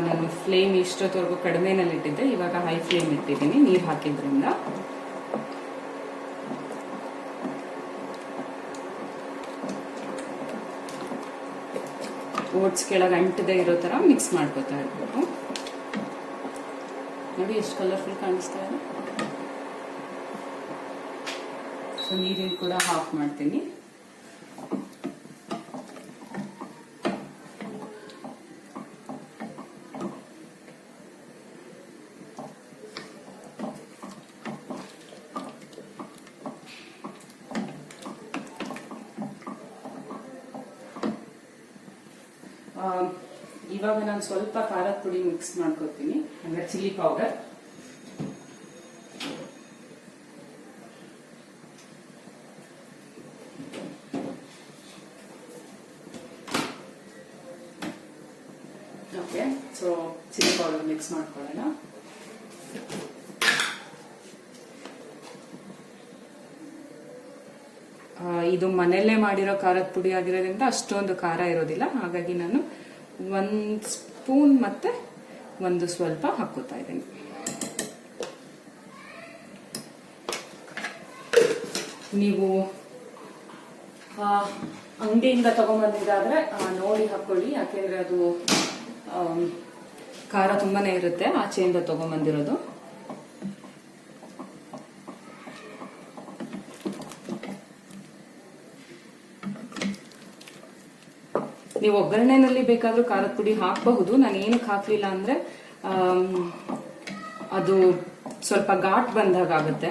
ನಾನು ಫ್ಲೇಮ್ ಇಷ್ಟೊತ್ತವರೆಗೂ ಕಡಿಮೆನಲ್ಲಿ ಇಟ್ಟಿದ್ದೆ, ಇವಾಗ ಹೈ ಫ್ಲೇಮ್ ಇಟ್ಟಿದ್ದೀನಿ ನೀರು ಹಾಕಿದ್ರಿಂದ. ಓಟ್ಸ್ ಕೆಳಗೆ ಅಂಟದೇ ಇರೋ ತರ ಮಿಕ್ಸ್ ಮಾಡ್ಕೊತಾ ಇರ್ಬೇಕು. ನೋಡಿ ಎಷ್ಟು ಕಲರ್ಫುಲ್ ಕಾಣಿಸ್ತಾ ಇದೆ. ಸೊ ನೀರಿನ ಕೂಡ ಹಾಫ್ ಮಾಡ್ತೀನಿ. ಇವಾಗ ನಾನು ಸ್ವಲ್ಪ ಖಾರದ ಪುಡಿ ಮಿಕ್ಸ್ ಮಾಡ್ಕೊತೀನಿ, ಅಂದ್ರೆ chilli powder. Okay, so chilli powder mix ಮಾಡ್ಕೊಳ್ಳೋಣ. ಇದು ಮನೆಯಲ್ಲೇ ಮಾಡಿರೋ ಖಾರದ ಪುಡಿ ಆಗಿರೋದ್ರಿಂದ ಅಷ್ಟೊಂದು ಖಾರ ಇರೋದಿಲ್ಲ, ಹಾಗಾಗಿ ನಾನು 1 ಸ್ಪೂನ್ ಮತ್ತೆ 1 ಸ್ವಲ್ಪ ಹಾಕೋತಾ ಇದ್ದೀನಿ. ನೀವು ಅಂಗಡಿಯಿಂದ ತಗೊಂಡ್ಬಂದಿದ್ದಾದ್ರೆ ನೋಡಿ ಹಾಕೊಳ್ಳಿ, ಯಾಕೆಂದ್ರೆ ಅದು ಖಾರ ತುಂಬಾನೇ ಇರುತ್ತೆ ಆಚೆಯಿಂದ ತಗೊಂಡ್ಬಂದಿರೋದು. ನೀವು ಒಗ್ಗರಣೆನಲ್ಲಿ ಬೇಕಾದ್ರೂ ಖಾರದ ಪುಡಿ ಹಾಕಬಹುದು. ನಾನು ಏನಕ್ಕೆ ಹಾಕ್ಲಿಲ್ಲ ಅಂದ್ರೆ ಅದು ಸ್ವಲ್ಪ ಘಾಟ್ ಬಂದಾಗುತ್ತೆ,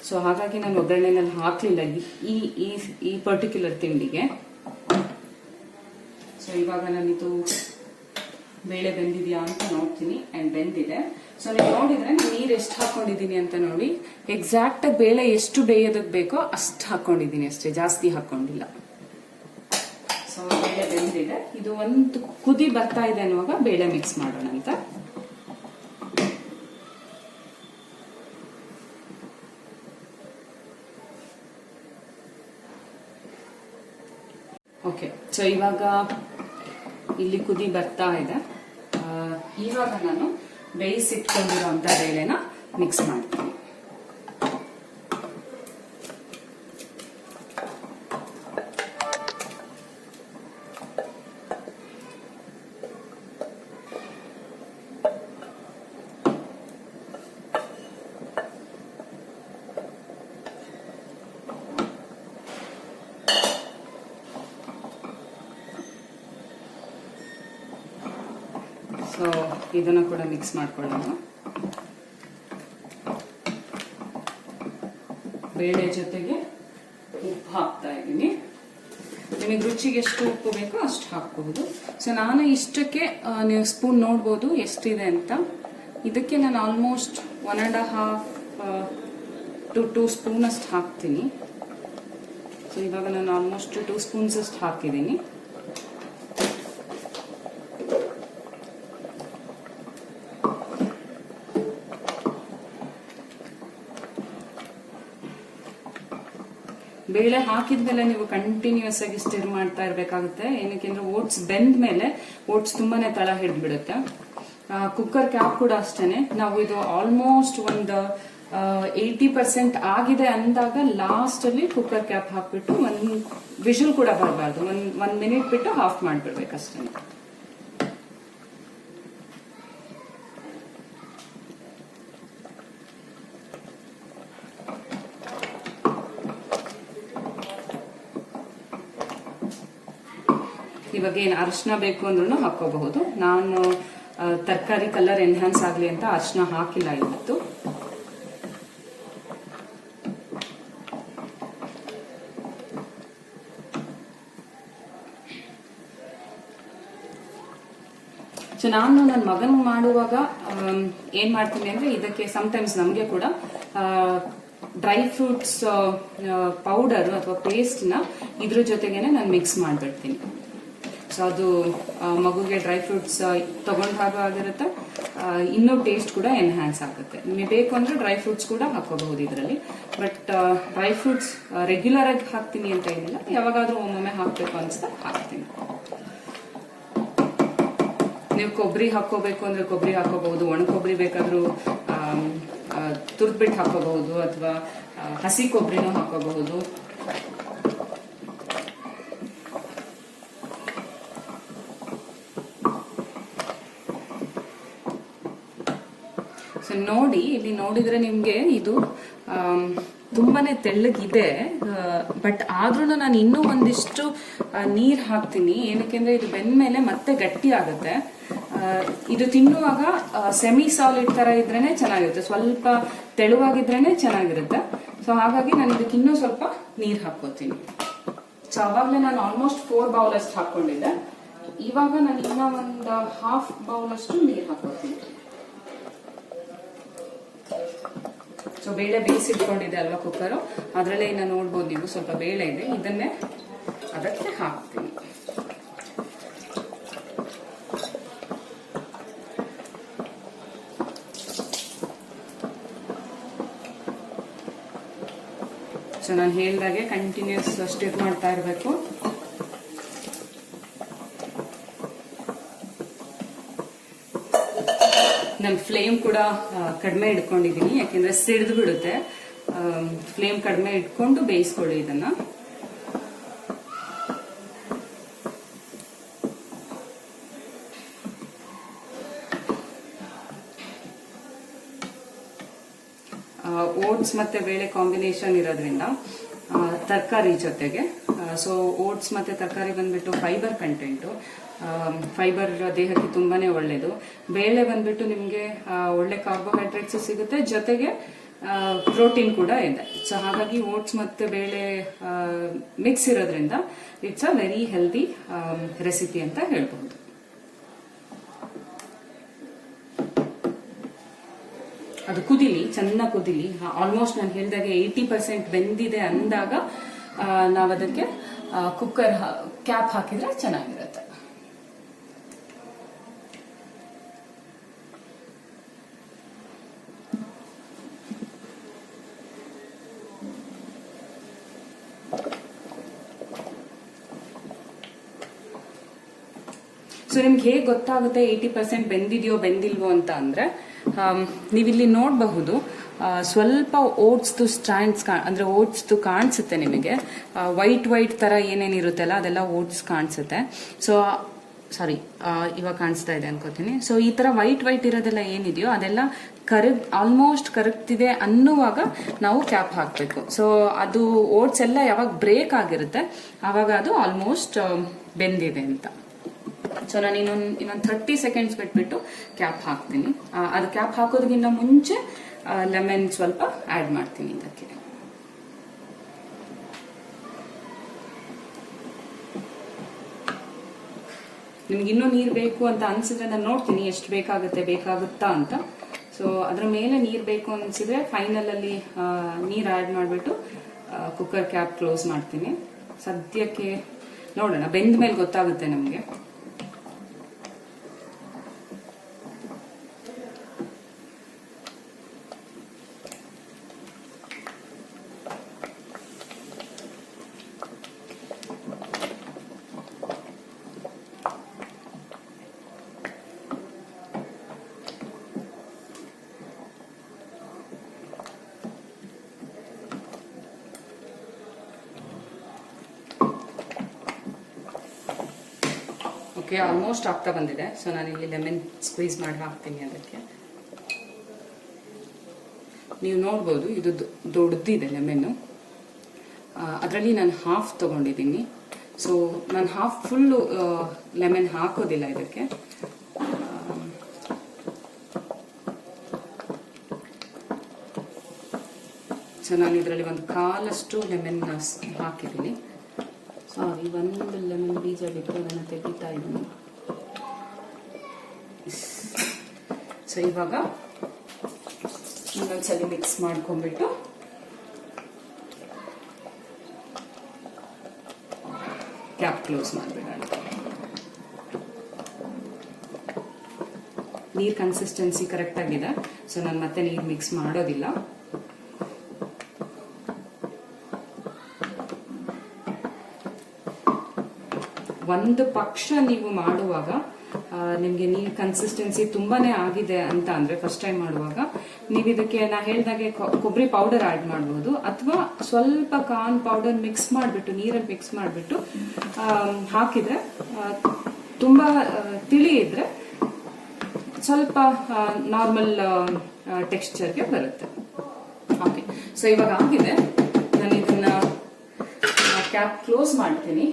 ಸೊ ಹಾಗಾಗಿ ನಾನು ಒಗ್ಗರಣೆನಲ್ಲಿ ಹಾಕ್ಲಿಲ್ಲ ಈ ಈ ಈ ಪರ್ಟಿಕ್ಯುಲರ್ ತಿಂಡಿಗೆ. ಸೊ ಇವಾಗ ನಾನಿದು ಬೇಳೆ ಬೆಂದಿದ್ಯಾ ಅಂತ ನೋಡ್ತೀನಿ. ಅಂಡ್ ಬೆಂದಿದೆ. ಸೊ ನೀವು ನೋಡಿದ್ರೆ ನಾನು ನೀರು ಎಷ್ಟು ಹಾಕೊಂಡಿದ್ದೀನಿ ಅಂತ ನೋಡಿ. ಎಕ್ಸಾಕ್ಟ್ ಆಗಿ ಬೇಳೆ ಎಷ್ಟು ಬೇಯೋದಕ್ಕೆ ಬೇಕೋ ಅಷ್ಟು ಹಾಕೊಂಡಿದ್ದೀನಿ ಅಷ್ಟೇ, ಜಾಸ್ತಿ ಹಾಕೊಂಡಿಲ್ಲ. ಸೊ ಬೇಳೆ ಬೆಂದಿದೆ. ಇದು ಒಂದು ಕುದಿ ಬರ್ತಾ ಇದೆ ಅನ್ನುವಾಗ ಬೇಳೆ ಮಿಕ್ಸ್ ಮಾಡೋಣ ಅಂತ. ಸೊ ಇವಾಗ ಇಲ್ಲಿ ಕುದಿ ಬರ್ತಾ ಇದೆ. ಇವಾಗ ನಾನು ಬೇಯಿಸಿಟ್ಕೊಂಡಿರೋಂಥ ಬೇಳೆನ ಮಿಕ್ಸ್ ಮಾಡ್ತೀನಿ. ಸೊ ಇದನ್ನು ಕೂಡ ಮಿಕ್ಸ್ ಮಾಡ್ಕೊಳ್ಳೋಣ. ಬೇಳೆ ಜೊತೆಗೆ ಉಪ್ಪು ಹಾಕ್ತಾ ಇದ್ದೀನಿ. ನಿಮಗೆ ರುಚಿಗೆ ಎಷ್ಟು ಉಪ್ಪು ಬೇಕೋ ಅಷ್ಟು ಹಾಕಬಹುದು. ಸೊ ನಾನು ಇಷ್ಟಕ್ಕೆ ನೀವು ಸ್ಪೂನ್ ನೋಡ್ಬೋದು ಎಷ್ಟಿದೆ ಅಂತ. ಇದಕ್ಕೆ ನಾನು ಆಲ್ಮೋಸ್ಟ್ 1.5 to 2 ಸ್ಪೂನ್ ಅಷ್ಟು ಹಾಕ್ತೀನಿ. ಸೊ ಇವಾಗ ನಾನು ಆಲ್ಮೋಸ್ಟ್ 2 ಸ್ಪೂನ್ಸ್ ಅಷ್ಟು ಹಾಕಿದ್ದೀನಿ. ಬೇಳೆ ಹಾಕಿದ್ಮೇಲೆ ನೀವು ಕಂಟಿನ್ಯೂಸ್ ಆಗಿ ಸ್ಟಿರ್ ಮಾಡ್ತಾ ಇರಬೇಕಾಗುತ್ತೆ. ಏನಕ್ಕೆ ಓಟ್ಸ್ ಬೆಂದ ಮೇಲೆ ಓಟ್ಸ್ ತುಂಬಾನೇ ತಳ ಹಿಡಿದ್ಬಿಡುತ್ತೆ. ಕುಕ್ಕರ್ ಕ್ಯಾಪ್ ಕೂಡ ಅಷ್ಟೇನೆ. ನಾವು ಇದು ಆಲ್ಮೋಸ್ಟ್ ಒಂದು 80% ಆಗಿದೆ ಅಂದಾಗ ಲಾಸ್ಟ್ ಅಲ್ಲಿ ಕುಕ್ಕರ್ ಕ್ಯಾಪ್ ಹಾಕ್ಬಿಟ್ಟು ಒಂದು ವಿಷಲ್ ಕೂಡ ಬರಬಾರ್ದು, ಒಂದ್ ಮಿನಿಟ್ ಬಿಟ್ಟು ಆಫ್ ಮಾಡ್ಬಿಡ್ಬೇಕಷ್ಟೇ. ಇವಾಗ ಏನು ಅರಿಶಿನ ಬೇಕು ಅಂದ್ರೂ ಹಾಕೋಬಹುದು. ನಾನು ತರಕಾರಿ ಕಲರ್ ಎನ್ಹಾನ್ಸ್ ಆಗಲಿ ಅಂತ ಅರಿಶಿನ ಹಾಕಿಲ್ಲ ಇವತ್ತು. ಸೊ ನಾನು ನನ್ನ ಮಗನ್ ಮಾಡುವಾಗ ಏನ್ ಮಾಡ್ತೀನಿ ಅಂದ್ರೆ ಇದಕ್ಕೆ ಸಮಟೈಮ್ಸ್ ನಮಗೆ ಕೂಡ ಡ್ರೈ ಫ್ರೂಟ್ಸ್ ಪೌಡರ್ ಅಥವಾ ಪೇಸ್ಟ್ ನ ಇದ್ರ ಜೊತೆಗೇನೆ ನಾನು ಮಿಕ್ಸ್ ಮಾಡ್ಬಿಡ್ತೀನಿ. ಸೊ ಅದು ಮಗುಗೆ ಡ್ರೈ ಫ್ರೂಟ್ಸ್ ತಗೊಂಡ್ ಆಗಿರುತ್ತೆ, ಇನ್ನೂ ಟೇಸ್ಟ್ ಕೂಡ ಎನ್ಹಾನ್ಸ್ ಆಗುತ್ತೆ. ನಿಮಗೆ ಬೇಕು ಅಂದ್ರೆ ಡ್ರೈ ಫ್ರೂಟ್ಸ್ ಕೂಡ ಹಾಕೋಬಹುದು ಇದರಲ್ಲಿ. ಬಟ್ ಡ್ರೈ ಫ್ರೂಟ್ಸ್ ರೆಗ್ಯುಲರ್ ಆಗಿ ಹಾಕ್ತೀನಿ ಅಂತ ಏನಿಲ್ಲ, ಯಾವಾಗಾದ್ರೂ ಒಮ್ಮೊಮ್ಮೆ ಹಾಕ್ಬೇಕು ಅನ್ಸ್ತಾ ಹಾಕ್ತೀನಿ. ನೀವು ಕೊಬ್ಬರಿ ಹಾಕೋಬೇಕು ಅಂದ್ರೆ ಕೊಬ್ಬರಿ ಹಾಕೋಬಹುದು, ಒಣ ಕೊಬ್ಬರಿ ಬೇಕಾದ್ರೂ ತುರ್ದ್ಬಿಟ್ಟು ಹಾಕೋಬಹುದು, ಅಥವಾ ಹಸಿ ಕೊಬ್ಬರಿನೂ ಹಾಕೋಬಹುದು. ಸೊ ನೋಡಿ, ಇಲ್ಲಿ ನೋಡಿದ್ರೆ ನಿಮ್ಗೆ ಇದು ತುಂಬಾನೇ ತೆಳ್ಳಗಿದೆ. ಬಟ್ ಆದ್ರೂ ನಾನು ಇನ್ನೂ ಒಂದಿಷ್ಟು ನೀರ್ ಹಾಕ್ತೀನಿ. ಏನಕ್ಕೆಂದ್ರೆ ಇದು ಬೆಂದ್ಮೇಲೆ ಮತ್ತೆ ಗಟ್ಟಿ ಆಗುತ್ತೆ. ಇದು ತಿನ್ನುವಾಗ ಸೆಮಿ ಸಾಲಿಡ್ ತರ ಇದ್ರೇನೆ ಚೆನ್ನಾಗಿರುತ್ತೆ, ಸ್ವಲ್ಪ ತೆಳುವಾಗಿದ್ರೇನೆ ಚೆನ್ನಾಗಿರುತ್ತೆ. ಸೊ ಹಾಗಾಗಿ ನಾನು ಇದಕ್ಕೆ ಇನ್ನೂ ಸ್ವಲ್ಪ ನೀರ್ ಹಾಕೋತೀನಿ. ಸೊ ಅವಾಗಲೇ ನಾನು ಆಲ್ಮೋಸ್ಟ್ 4 ಬೌಲ್ ಅಷ್ಟು ಹಾಕೊಂಡಿದ್ದೆ. ಇವಾಗ ನಾನು ಇನ್ನೂ ಒಂದು ಹಾಫ್ ಬೌಲ್ ಅಷ್ಟು ನೀರ್ ಹಾಕೋತೀನಿ. ಸೊ ಬೇಳೆ ಬೇಯಿಸಿಟ್ಕೊಂಡಿದೆ ಅಲ್ವಾ ಕುಕ್ಕರು, ಅದರಲ್ಲೇ ಇನ್ನು ನೋಡ್ಬೋದು ನೀವು ಸ್ವಲ್ಪ ಬೇಳೆ ಇದೆ, ಇದನ್ನೇ ಅದಕ್ಕೆ ಹಾಕ್ತೀನಿ. ಸೊ ನಾನು ಹೇಳ್ದಾಗೆ ಕಂಟಿನ್ಯೂಸ್ ಸ್ಟಿರ್ ಮಾಡ್ತಾ ಇರಬೇಕು. ನಾನು ಫ್ಲೇಮ್ ಕೂಡ ಕಡಿಮೆ ಇಟ್ಕೊಂಡಿದ್ದೀನಿ, ಯಾಕೆಂದ್ರೆ ಸಿಡಿದು ಬಿಡುತ್ತೆ. ಫ್ಲೇಮ್ ಕಡಿಮೆ ಇಟ್ಕೊಂಡು ಬೇಯಿಸ್ಕೊಳ್ಳಿ ಇದನ್ನ. ಓಟ್ಸ್ ಮತ್ತೆ ಬೇಳೆ ಕಾಂಬಿನೇಷನ್ ಇರೋದ್ರಿಂದ ತರಕಾರಿ ಜೊತೆಗೆ, ಸೊ ಓಟ್ಸ್ ಮತ್ತೆ ತರಕಾರಿ ಬಂದ್ಬಿಟ್ಟು ಫೈಬರ್ ಕಂಟೆಂಟು, ಫೈಬರ್ ದೇಹಕ್ಕೆ ತುಂಬಾನೇ ಒಳ್ಳೇದು. ಬೇಳೆ ಬಂದ್ಬಿಟ್ಟು ನಿಮ್ಗೆ ಒಳ್ಳೆ ಕಾರ್ಬೋಹೈಡ್ರೇಟ್ಸ್ ಸಿಗುತ್ತೆ, ಜೊತೆಗೆ ಪ್ರೋಟೀನ್ ಕೂಡ ಇದೆ. ಸೊ ಹಾಗಾಗಿ ಓಟ್ಸ್ ಮತ್ತೆ ಬೇಳೆ ಮಿಕ್ಸ್ ಇರೋದ್ರಿಂದ it's a very healthy recipe ಅಂತ ಹೇಳ್ಬಹುದು. ಅದು ಕುದಿಲಿ, ಚೆನ್ನಾಗಿ ಕುದಿಲಿ. ಆಲ್ಮೋಸ್ಟ್ ನಾನು ಹೇಳಿದಾಗೆ 80% ಬೆಂದಿದೆ ಅಂದಾಗ ನಾವು ಅದಕ್ಕೆ ಕುಕ್ಕರ್ ಕ್ಯಾಪ್ ಹಾಕಿದ್ರೆ ಚೆನ್ನಾಗಿರುತ್ತೆ. ಸೊ ನಿಮ್ಗೆ ಹೇಗೆ ಗೊತ್ತಾಗುತ್ತೆ 80% ಬೆಂದಿದೆಯೋ ಬೆಂದಿಲ್ವೋ ಅಂತ ಅಂದ್ರೆ ನೀವಿಲ್ಲಿ ನೋಡಬಹುದು ಸ್ವಲ್ಪ ಓಟ್ಸ್ದು ಸ್ಟ್ಯಾಂಡ್ಸ್ ಅಂದ್ರೆ ಓಟ್ಸ್ದು ಕಾಣಿಸುತ್ತೆ ನಿಮಗೆ, ವೈಟ್ ತರ ಏನೇನಿರುತ್ತಲ್ಲ ಅದೆಲ್ಲ ಓಟ್ಸ್ ಕಾಣಿಸುತ್ತೆ. ಸೊ ಸಾರಿ ಇವಾಗ ಕಾಣಿಸ್ತಾ ಇದೆ ಅನ್ಕೋತೀನಿ. ಸೊ ಈ ತರ ವೈಟ್ ಇರೋದೆಲ್ಲ ಏನಿದೆಯೋ ಅದೆಲ್ಲ ಆಲ್ಮೋಸ್ಟ್ ಕರಗ್ತಿದೆ ಅನ್ನುವಾಗ ನಾವು ಕ್ಯಾಪ್ ಹಾಕಬೇಕು. ಸೊ ಅದು ಓಟ್ಸ್ ಎಲ್ಲ ಯಾವಾಗ ಬ್ರೇಕ್ ಆಗಿರುತ್ತೆ ಆವಾಗ ಅದು ಆಲ್ಮೋಸ್ಟ್ ಬೆಂದಿದೆ ಅಂತ. ಸೊ ನಾನು ಇನ್ನೊಂದು 30 ಸೆಕೆಂಡ್ಸ್ ಬಿಟ್ಬಿಟ್ಟು ಕ್ಯಾಪ್ ಹಾಕ್ತೀನಿ. ಅದು ಕ್ಯಾಪ್ ಹಾಕೋದಕ್ಕಿಂತ ಮುಂಚೆ ಲೆಮನ್ ಸ್ವಲ್ಪ ಆಡ್ ಮಾಡ್ತೀನಿ ಇದಕ್ಕೆ. ನಿಮ್ಗೆ ಇನ್ನೂ ನೀರು ಬೇಕು ಅಂತ ಅನ್ಸಿದ್ರೆ ನಾನು ನೋಡ್ತೀನಿ ಎಷ್ಟು ಬೇಕಾಗುತ್ತಾ ಅಂತ. ಸೊ ಅದ್ರ ಮೇಲೆ ನೀರು ಬೇಕು ಅನ್ಸಿದ್ರೆ ಫೈನಲ್ ಅಲ್ಲಿ ನೀರು ಆಡ್ ಮಾಡಿಬಿಟ್ಟು ಕುಕ್ಕರ್ ಕ್ಯಾಪ್ ಕ್ಲೋಸ್ ಮಾಡ್ತೀನಿ. ಸದ್ಯಕ್ಕೆ ನೋಡೋಣ, ಬೆಂದ ಮೇಲೆ ಗೊತ್ತಾಗುತ್ತೆ ನಮಗೆ. ಓಕೆ, ಆಲ್ಮೋಸ್ಟ್ ಆಗ್ತಾ ಬಂದಿದೆ. ಸೊ ನಾನು ಇಲ್ಲಿ ಲೆಮನ್ ಸ್ಕ್ವೀಸ್ ಮಾಡಿ ಹಾಕ್ತೀನಿ ಅದಕ್ಕೆ. ನೀವು ನೋಡ್ಬೋದು ಇದು ದೊಡ್ಡದಿದೆ ಲೆಮನ್ನು. ಅದರಲ್ಲಿ ನಾನು ಹಾಫ್ ತಗೊಂಡಿದ್ದೀನಿ. ಸೊ ನಾನು ಹಾಫ್ ಫುಲ್ಲು ಲೆಮನ್ ಹಾಕೋದಿಲ್ಲ ಇದಕ್ಕೆ. ಸೊ ನಾನು ಇದರಲ್ಲಿ ಒಂದು ಕಾಲಷ್ಟು ಲೆಮನ್ ಹಾಕಿದ್ದೀನಿ. ಸಾರಿ, ಒಂದು ಲೆಮನ್ ಬೀಜ ಬಿಟ್ಟು ಅದನ್ನು ತೆಗಿತಾ ಇದ್ದೀನಿ. ಸೊ ಇವಾಗ ಇನ್ನೊಂದ್ಸಲಿ ಮಿಕ್ಸ್ ಮಾಡ್ಕೊಂಡ್ಬಿಟ್ಟು ಕ್ಯಾಪ್ ಕ್ಲೋಸ್ ಮಾಡಿಬಿಡೋಣ. ನೀರ್ ಕನ್ಸಿಸ್ಟೆನ್ಸಿ ಕರೆಕ್ಟ್ ಆಗಿದೆ. ಸೊ ನಾನು ಮತ್ತೆ ನೀರು ಮಿಕ್ಸ್ ಮಾಡೋದಿಲ್ಲ. ಒಂದು ಪಕ್ಷ ನೀವು ಮಾಡುವಾಗ ನಿಮ್ಗೆ ನೀರ್ ಕನ್ಸಿಸ್ಟೆನ್ಸಿ ತುಂಬಾನೇ ಆಗಿದೆ ಅಂತ ಅಂದ್ರೆ ಫಸ್ಟ್ ಟೈಮ್ ಮಾಡುವಾಗ ನೀವು ಇದಕ್ಕೆ ನಾ ಹೇಳ್ದಾಗೆ ಕೊಬ್ಬರಿ ಪೌಡರ್ ಆಡ್ ಮಾಡಬಹುದು, ಅಥವಾ ಸ್ವಲ್ಪ ಕಾರ್ನ್ ಪೌಡರ್ ಮಿಕ್ಸ್ ಮಾಡಿಬಿಟ್ಟು ನೀರಲ್ಲಿ ಮಿಕ್ಸ್ ಮಾಡಿಬಿಟ್ಟು ಹಾಕಿದ್ರೆ ತುಂಬಾ ತಿಳಿ ಇದ್ರೆ ಸ್ವಲ್ಪ ನಾರ್ಮಲ್ ಟೆಕ್ಸ್ಚರ್ಗೆ ಬರುತ್ತೆ. ಓಕೆ, ಸೊ ಇವಾಗ ಆಗಿದೆ. ನಾನು ಇದನ್ನ ಕ್ಯಾಪ್ ಕ್ಲೋಸ್ ಮಾಡ್ತೀನಿ.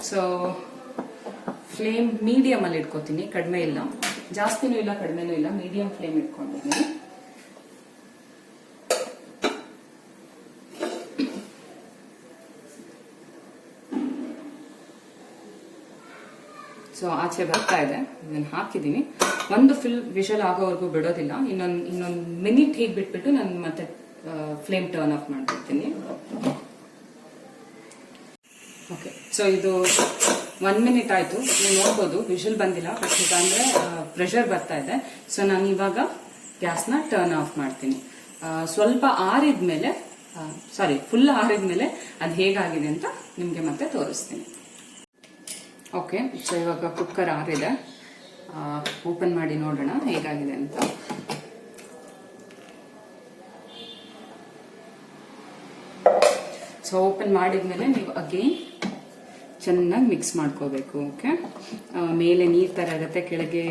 ಸೊ ಫ್ಲೇಮ್ ಮೀಡಿಯಮ್ ಅಲ್ಲಿ ಇಟ್ಕೋತೀನಿ, ಕಡಿಮೆ ಇಲ್ಲ, ಜಾಸ್ತಿನೂ ಇಲ್ಲ ಕಡಿಮೆನೂ ಇಲ್ಲ, ಮೀಡಿಯಂ ಫ್ಲೇಮ್ ಇಟ್ಕೊಂಡಿದ್ದೀನಿ. ಸೊ ಆಚೆ ಬರ್ತಾ ಇದೆ, ನಾನು ಹಾಕಿದ್ದೀನಿ. ಒಂದು ವಿಷಲ್ ಆಗೋವರೆಗೂ ಬಿಡೋದಿಲ್ಲ. ಇನ್ನೊಂದು ಮಿನಿಟ್ ಹೀಗೆ ಬಿಟ್ಬಿಟ್ಟು ನಾನು ಮತ್ತೆ ಫ್ಲೇಮ್ ಟರ್ನ್ ಆಫ್ ಮಾಡ್ಬಿಡ್ತೀನಿ. ಓಕೆ, ಸೊ ಇದು 1 ಮಿನಿಟ್ ಆಯ್ತು. ನೀವು ನೋಡ್ಬೋದು ವಿಷಲ್ ಬಂದಿಲ್ಲ, ಅಂದ್ರೆ ಪ್ರೆಷರ್ ಬರ್ತಾ ಇದೆ. ಸೊ ನಾನು ಇವಾಗ ಗ್ಯಾಸ್ನ ಟರ್ನ್ ಆಫ್ ಮಾಡ್ತೀನಿ. ಸ್ವಲ್ಪ ಆರಿದ್ಮೇಲೆ ಫುಲ್ ಆರಿದ್ಮೇಲೆ ಅದು ಹೇಗಾಗಿದೆ ಅಂತ ನಿಮ್ಗೆ ಮತ್ತೆ ತೋರಿಸ್ತೀನಿ. ಓಕೆ, ಸೊ ಇವಾಗ ಕುಕ್ಕರ್ ಆರಿದೆ. ಓಪನ್ ಮಾಡಿ ನೋಡೋಣ ಹೇಗಾಗಿದೆ ಅಂತ. ಸೊ ಓಪನ್ ಮಾಡಿದ್ಮೇಲೆ ನೀವು ಅಗೇನ್ ಚೆನ್ನಾಗಿ ಮಿಕ್ಸ್ ಮಾಡ್ಕೋಬೇಕು. ಓಕೆ, ಮೇಲೆ ನೀರು ತರ ಇರುತ್ತೆ, ಕೆಳಗೆ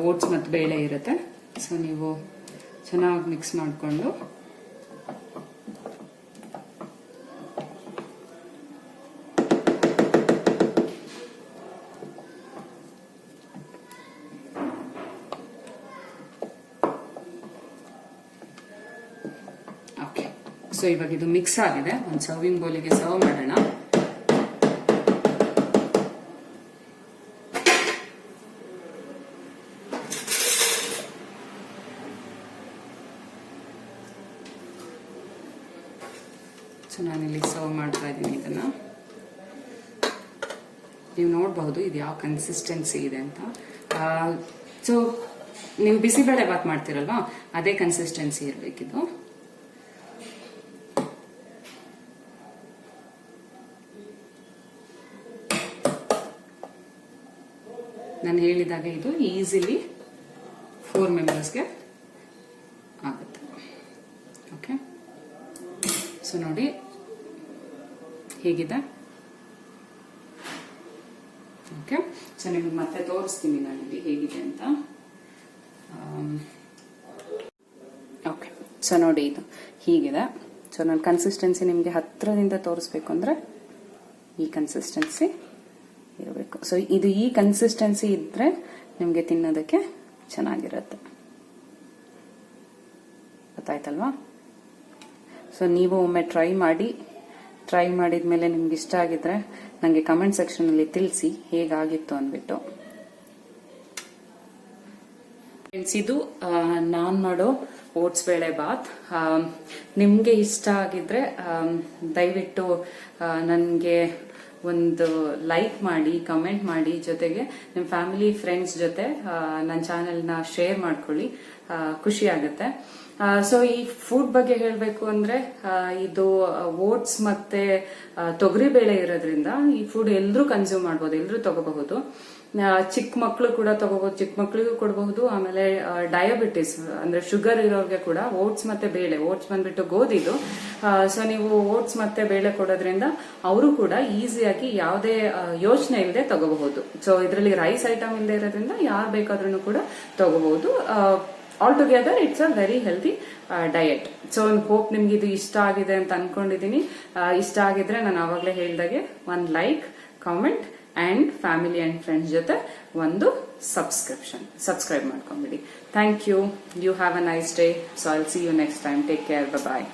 ಓಟ್ಸ್ ಮತ್ತು ಬೇಳೆ ಇರುತ್ತೆ. ಸೊ ನೀವು ಚೆನ್ನಾಗಿ ಮಿಕ್ಸ್ ಮಾಡಿಕೊಂಡು ಓಕೆ. ಸೊ ಇವಾಗ ಇದು ಮಿಕ್ಸ್ ಆಗಿದೆ. ಒಂದು ಸರ್ವಿಂಗ್ ಬೌಲಿಗೆ ಸರ್ವ್ ಮಾಡೋಣ. ಸೊ ನಾನಿಲ್ಲಿ ಸರ್ವ್ ಮಾಡ್ತಾ ಇದ್ದೀನಿ ಇದನ್ನ. ನೀವು ನೋಡಬಹುದು ಇದು ಯಾವ ಕನ್ಸಿಸ್ಟೆನ್ಸಿ ಇದೆ ಅಂತ. ಸೊ ನೀವು ಬಿಸಿಬೇಳೆ ಬಾತ್ ಮಾಡ್ತಿರಲ್ವಾ ಅದೇ ಕನ್ಸಿಸ್ಟೆನ್ಸಿ ಇರಬೇಕಿದು. ನಾನು ಹೇಳಿದಾಗ ಇದು ಈಸಿಲಿ 4 ಮೆಂಬರ್ಸ್ಗೆ ಆಗುತ್ತೆ. ಓಕೆ, ಸೊ ನೋಡಿ ಹೇಗಿದೆ. ಓಕೆ, ಸೊ ನಿಮ್ಗೆ ಮತ್ತೆ ತೋರಿಸ್ತೀನಿ ನಾನಿಲ್ಲಿ ಹೇಗಿದೆ ಅಂತ. ಓಕೆ, ಸೊ ನೋಡಿ ಇದು ಹೀಗಿದೆ. ಸೊ ನಾನು ಕನ್ಸಿಸ್ಟೆನ್ಸಿ ನಿಮಗೆ ಹತ್ತಿರದಿಂದ ತೋರಿಸ್ಬೇಕು ಅಂದರೆ ಈ ಕನ್ಸಿಸ್ಟೆನ್ಸಿ ಇರಬೇಕು. ಸೊ ಇದು ಈ ಕನ್ಸಿಸ್ಟೆನ್ಸಿ ಇದ್ರೆ ನಿಮಗೆ ತಿನ್ನೋದಕ್ಕೆ ಚೆನ್ನಾಗಿರುತ್ತೆ. ಗೊತ್ತಾಯ್ತಲ್ವಾ? ಸೊ ನೀವು ಒಮ್ಮೆ ಟ್ರೈ ಮಾಡಿದ್ಮೇಲೆ ನಿಮ್ಗೆ ಇಷ್ಟ ಆಗಿದ್ರೆ ನನಗೆ ಕಮೆಂಟ್ ಸೆಕ್ಷನಲ್ಲಿ ತಿಳಿಸಿ ಹೇಗಾಗಿತ್ತು ಅಂದ್ಬಿಟ್ಟು. ಫ್ರೆಂಡ್ಸ್, ಇದು ನಾನು ಮಾಡೋ ಓಟ್ಸ್ ಬೇಳೆ ಬಾತ್. ನಿಮಗೆ ಇಷ್ಟ ಆಗಿದ್ರೆ ದಯವಿಟ್ಟು ನನಗೆ ಒಂದು ಲೈಕ್ ಮಾಡಿ, ಕಮೆಂಟ್ ಮಾಡಿ, ಜೊತೆಗೆ ನಿಮ್ಮ ಫ್ಯಾಮಿಲಿ ಫ್ರೆಂಡ್ಸ್ ಜೊತೆ ನನ್ನ ಚಾನೆಲ್ನ ಶೇರ್ ಮಾಡ್ಕೊಳ್ಳಿ, ಖುಷಿ ಆಗುತ್ತೆ. ಸೊ ಈ ಫುಡ್ ಬಗ್ಗೆ ಹೇಳಬೇಕು ಅಂದ್ರೆ ಇದು ಓಟ್ಸ್ ಮತ್ತೆ ತೊಗರಿ ಬೇಳೆ ಇರೋದ್ರಿಂದ ಈ ಫುಡ್ ಎಲ್ಲರೂ ಕನ್ಸ್ಯೂಮ್ ಮಾಡ್ಬೋದು, ಎಲ್ಲರೂ ತಗೋಬಹುದು. ಚಿಕ್ಕ ಮಕ್ಕಳು ಕೂಡ ತಗೋಬಹುದು, ಚಿಕ್ಕ ಮಕ್ಕಳಿಗೂ ಕೊಡಬಹುದು. ಆಮೇಲೆ ಡಯಾಬಿಟಿಸ್ ಅಂದ್ರೆ ಶುಗರ್ ಇರೋರಿಗೆ ಕೂಡ ಓಟ್ಸ್ ಮತ್ತೆ ಬೇಳೆ, ಓಟ್ಸ್ ಬಂದ್ಬಿಟ್ಟು ಗೋಧಿದು. ಸೊ ನೀವು ಓಟ್ಸ್ ಮತ್ತೆ ಬೇಳೆ ಕೊಡೋದ್ರಿಂದ ಅವರು ಕೂಡ ಈಸಿಯಾಗಿ ಯಾವುದೇ ಯೋಚನೆ ಇಲ್ಲದೆ ತಗೋಬಹುದು. ಸೊ ಇದರಲ್ಲಿ ರೈಸ್ ಐಟಮ್ ಇಲ್ಲದೆ ಇರೋದ್ರಿಂದ ಯಾರು ಬೇಕಾದ್ರೂ ಕೂಡ ತಗೋಬಹುದು. All together it's a very healthy diet. So hope ನಿಮ್ಗೆ ಇದು ಇಷ್ಟ ಆಗಿದೆ ಅಂತ ಅನ್ಕೊಂಡಿದೀನಿ. ಇಷ್ಟ ಆಗಿದ್ರೆ ನಾನು ಆವಾಗಲೇ ಹೇಳ್ದಾಗೆ ಒಂದು like, comment and family and friends ಜೊತೆ ಒಂದು ಸಬ್ಸ್ಕ್ರೈಬ್ ಮಾಡ್ಕೊಂಬಿಡಿ. Thank you. You have a nice day. So I'll see you next time. Take care. Bye.